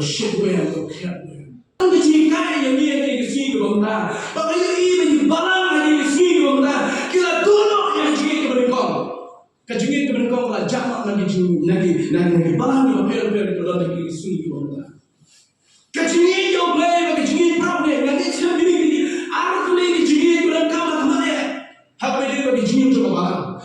shit way of the the chikai yang dia ni kesi ke bangda. Bapa you even balang ni kesi ke bangda. Kila dulu yang jingit ke berengkong. Kejingit ke berengkong lah jamak nagi balang ni bapel ke dalam lagi kesi ke bangda. Kejingit yo play kejingit prap ni nagi sendiri. Aku ni kejingit berengkong lah mana? Hak dia bagi jingit tu balang.